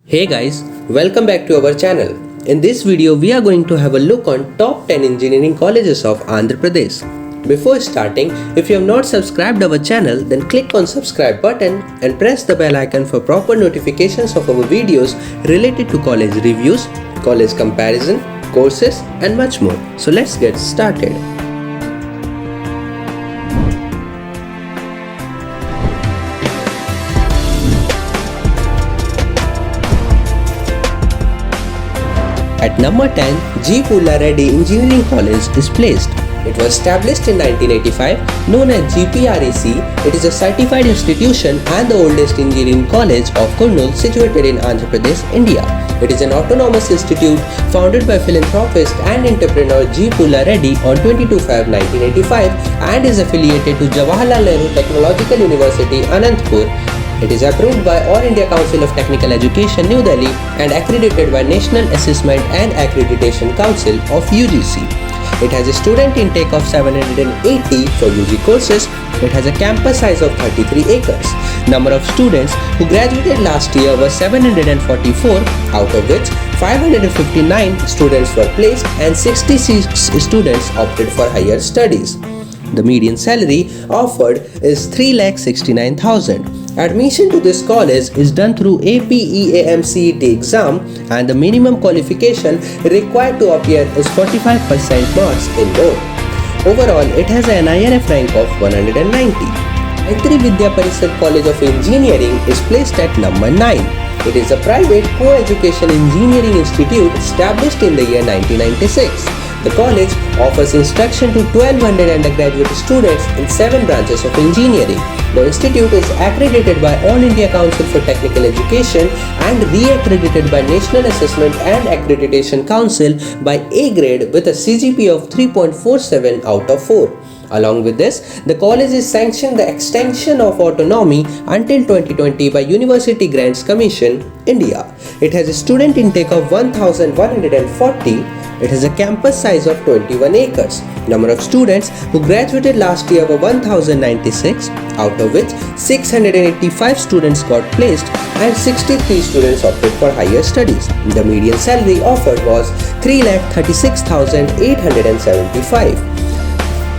Hey guys, welcome back to our channel. In this video, we are going to have a look on top 10 engineering colleges of Andhra Pradesh. Before starting, if you have not subscribed our channel, then click on subscribe button and press the bell icon for proper notifications of our videos related to college reviews, college comparison, courses and much more. So let's get started. At number 10, G. Pulla Reddy Engineering College is placed. It was established in 1985, known as GPREC. It is a certified institution and the oldest engineering college of Kurnool situated in Andhra Pradesh, India. It is an autonomous institute founded by philanthropist and entrepreneur G. Pulla Reddy on 22/5/1985 and is affiliated to Jawaharlal Nehru Technological University, Anantapur. It is approved by All India Council of Technical Education, New Delhi and accredited by National Assessment and Accreditation Council of UGC. It has a student intake of 780 for UG courses. It has a campus size of 33 acres. Number of students who graduated last year was 744, out of which 559 students were placed and 66 students opted for higher studies. The median salary offered is 3,69,000. Admission to this college is done through APEAMCET exam and the minimum qualification required to appear is 45% marks in both. Overall, it has an NIRF rank of 190. Gayatri Vidya Parishad College of Engineering is placed at number 9. It is a private co-education engineering institute established in the year 1996. The college offers instruction to 1,200 undergraduate students in 7 branches of engineering. The institute is accredited by All India Council for Technical Education and re-accredited by National Assessment and Accreditation Council by A grade with a CGPA of 3.47 out of 4. Along with this, the college is sanctioned the extension of autonomy until 2020 by University Grants Commission, India. It has a student intake of 1,140. It has a campus size of 21 acres. Number of students who graduated last year were 1,096, out of which 685 students got placed and 63 students opted for higher studies. The median salary offered was 3,36,875.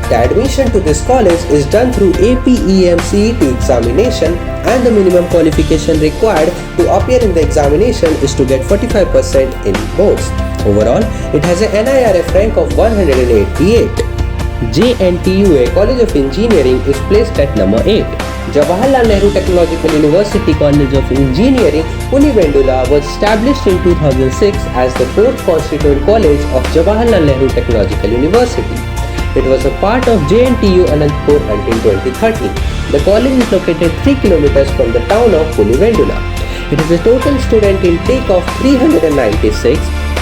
The admission to this college is done through APEAMCET examination and the minimum qualification required to appear in the examination is to get 45% in both. Overall, it has a NIRF rank of 188. JNTUA College of Engineering is placed at number 8. Jawaharlal Nehru Technological University College of Engineering, Punivendula was established in 2006 as the 4th constituent college of Jawaharlal Nehru Technological University. It was a part of JNTU Anantapur until 2013. The college is located 3 kilometers from the town of Punivendula. It has a total student intake of 396.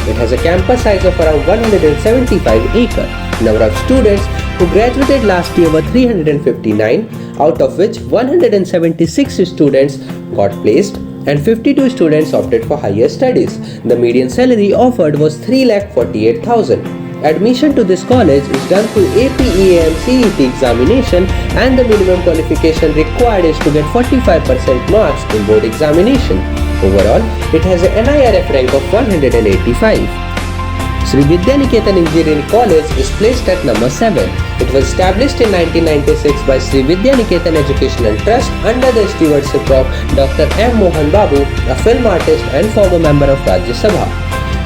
It has a campus size of around 175 acres. Number of students who graduated last year were 359, out of which 176 students got placed and 52 students opted for higher studies. The median salary offered was 3,48,000. Admission to this college is done through APEAMCET examination and the minimum qualification required is to get 45% marks in board examination. Overall, it has a NIRF rank of 185. Sri Vidya Niketan Engineering College is placed at number 7. It was established in 1996 by Sri Vidya Niketan Educational Trust under the stewardship of Dr. M. Mohan Babu, a film artist and former member of Rajya Sabha.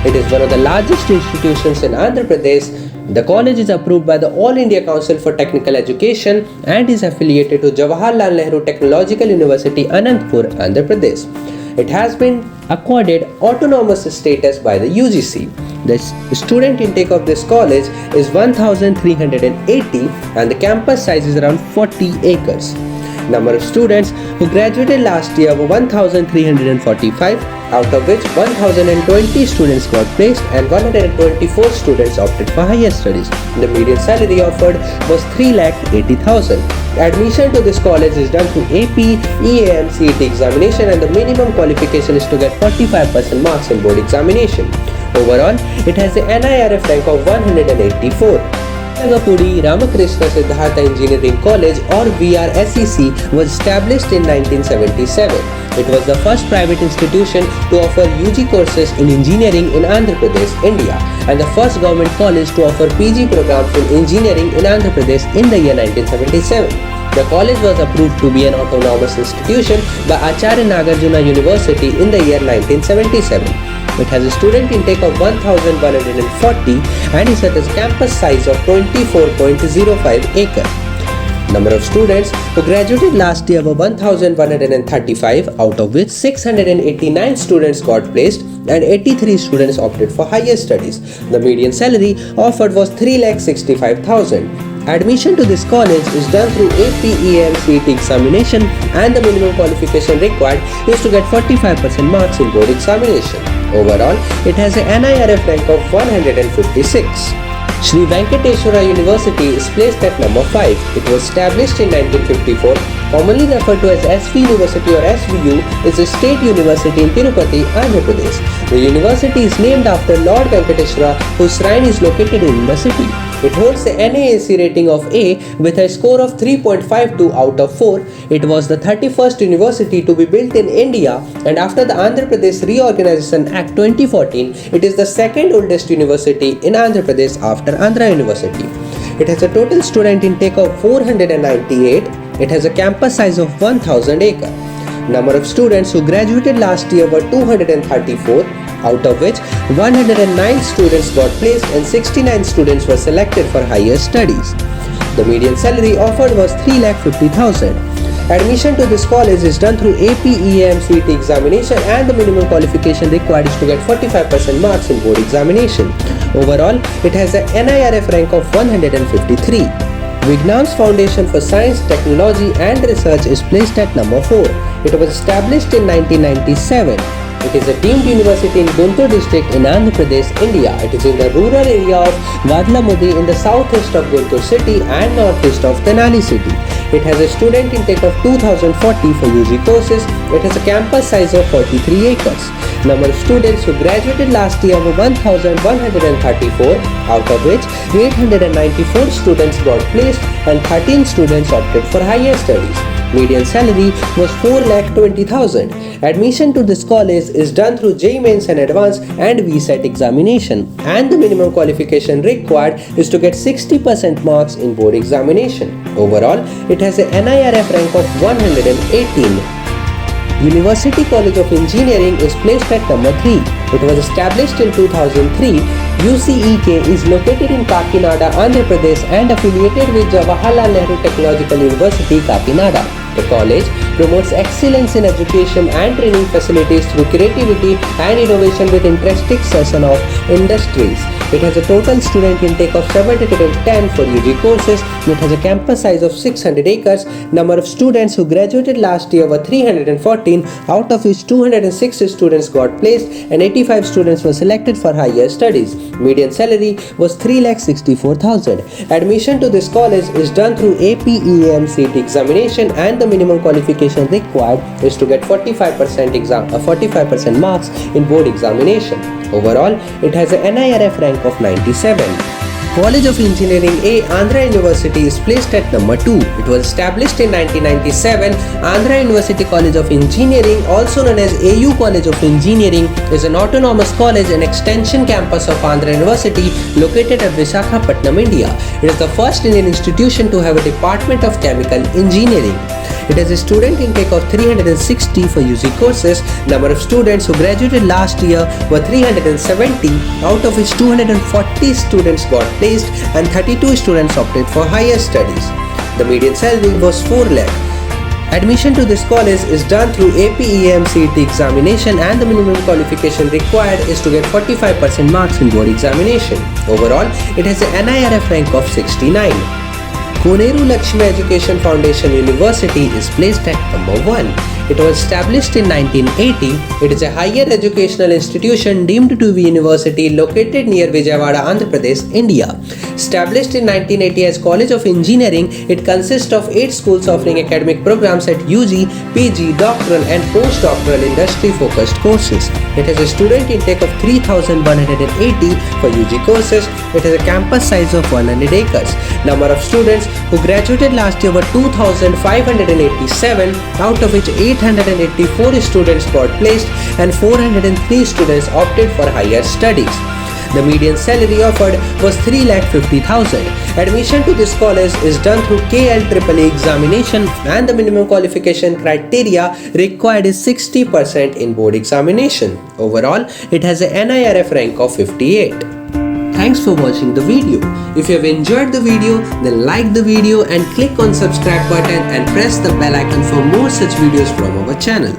It is one of the largest institutions in Andhra Pradesh. The college is approved by the All India Council for Technical Education and is affiliated to Jawaharlal Nehru Technological University, Anantapur, Andhra Pradesh. It has been accorded autonomous status by the UGC. The student intake of this college is 1,380 and the campus size is around 40 acres. Number of students who graduated last year were 1,345, out of which 1,020 students got placed and 124 students opted for higher studies. The median salary offered was 3,80,000. Admission to this college is done through APEAMCET examination and the minimum qualification is to get 45% marks in board examination. Overall, it has a NIRF rank of 184. Nagapudi Ramakrishna Siddhartha Engineering College or VRSEC was established in 1977. It was the first private institution to offer UG courses in engineering in Andhra Pradesh, India, and the first government college to offer PG programs in engineering in Andhra Pradesh in the year 1977. The college was approved to be an autonomous institution by Acharya Nagarjuna University in the year 1977. It has a student intake of 1,140 and it has a campus size of 24.05 acres. Number of students who graduated last year were 1,135, out of which 689 students got placed and 83 students opted for higher studies. The median salary offered was 3,65,000. Admission to this college is done through APEM CET examination and the minimum qualification required is to get 45% marks in board examination. Overall, it has a NIRF rank of 156. Sri Venkateswara University is placed at number 5. It was established in 1954, commonly referred to as SV University or SVU, is a state university in Tirupati, Andhra Pradesh. The university is named after Lord Venkateswara, whose shrine is located in the city. It holds a NAAC rating of A with a score of 3.52 out of 4. It was the 31st university to be built in India, and after the Andhra Pradesh Reorganization Act 2014, it is the second oldest university in Andhra Pradesh after Andhra University. It has a total student intake of 498. It has a campus size of 1,000 acres. Number of students who graduated last year were 234, out of which 109 students got placed and 69 students were selected for higher studies. The median salary offered was 3,50,000. Admission to this college is done through APEM CET examination and the minimum qualification required is to get 45% marks in board examination. Overall, it has a NIRF rank of 153. Vignan's Foundation for Science, Technology and Research is placed at number 4. It was established in 1997. It is a deemed university in Guntur district in Andhra Pradesh, India. It is in the rural area of Vadlamudi in the southeast of Guntur city and northeast of Tenali city. It has a student intake of 2,040 for UG courses. It has a campus size of 43 acres. Number of students who graduated last year were 1,134, out of which 894 students got placed and 13 students opted for higher studies. Median salary was 4,20,000. Admission to this college is done through JEE Mains and Advanced and VSET examination, and the minimum qualification required is to get 60% marks in board examination. Overall, it has a NIRF rank of 118. University College of Engineering is placed at number 3. It was established in 2003. UCEK is located in Kakinada, Andhra Pradesh and affiliated with Jawaharlal Nehru Technological University, Kakinada. The college promotes excellence in education and training facilities through creativity and innovation with intersection of industries. It has a total student intake of 710 for UG courses. It has a campus size of 600 acres. Number of students who graduated last year were 314, out of which 206 students got placed and 85 students were selected for higher studies. Median salary was 3,64,000. Admission to this college is done through APEM CET examination and the minimum qualification required is to get 45% marks in board examination. Overall, it has a NIRF rank of 97. College of Engineering A, Andhra University is placed at number 2. It was established in 1997. Andhra University College of Engineering, also known as AU College of Engineering, is an autonomous college and extension campus of Andhra University located at Visakhapatnam, India. It is the first Indian institution to have a Department of Chemical Engineering. It has a student intake of 360 for UG courses. Number of students who graduated last year were 370, out of which 240 students got placed and 32 students opted for higher studies. The median salary was 4 lakh. Admission to this college is done through APEM CET examination and the minimum qualification required is to get 45% marks in board examination. Overall, it has a NIRF rank of 69. Koneru Lakshmi Education Foundation University is placed at number 1. It was established in 1980. It is a higher educational institution deemed to be university located near Vijayawada, Andhra Pradesh, India. Established in 1980 as College of Engineering, it consists of 8 schools offering academic programs at UG, PG, doctoral and postdoctoral industry-focused courses. It has a student intake of 3,180 for UG courses. It has a campus size of 100 acres. Number of students who graduated last year were 2,587, out of which 884 students got placed and 403 students opted for higher studies. The median salary offered was 3,50,000. Admission to this college is done through KLEEE examination and the minimum qualification criteria required is 60% in board examination. Overall, it has a NIRF rank of 58. Thanks for watching the video. If you have enjoyed the video, then like the video and click on subscribe button and press the bell icon for more such videos from our channel.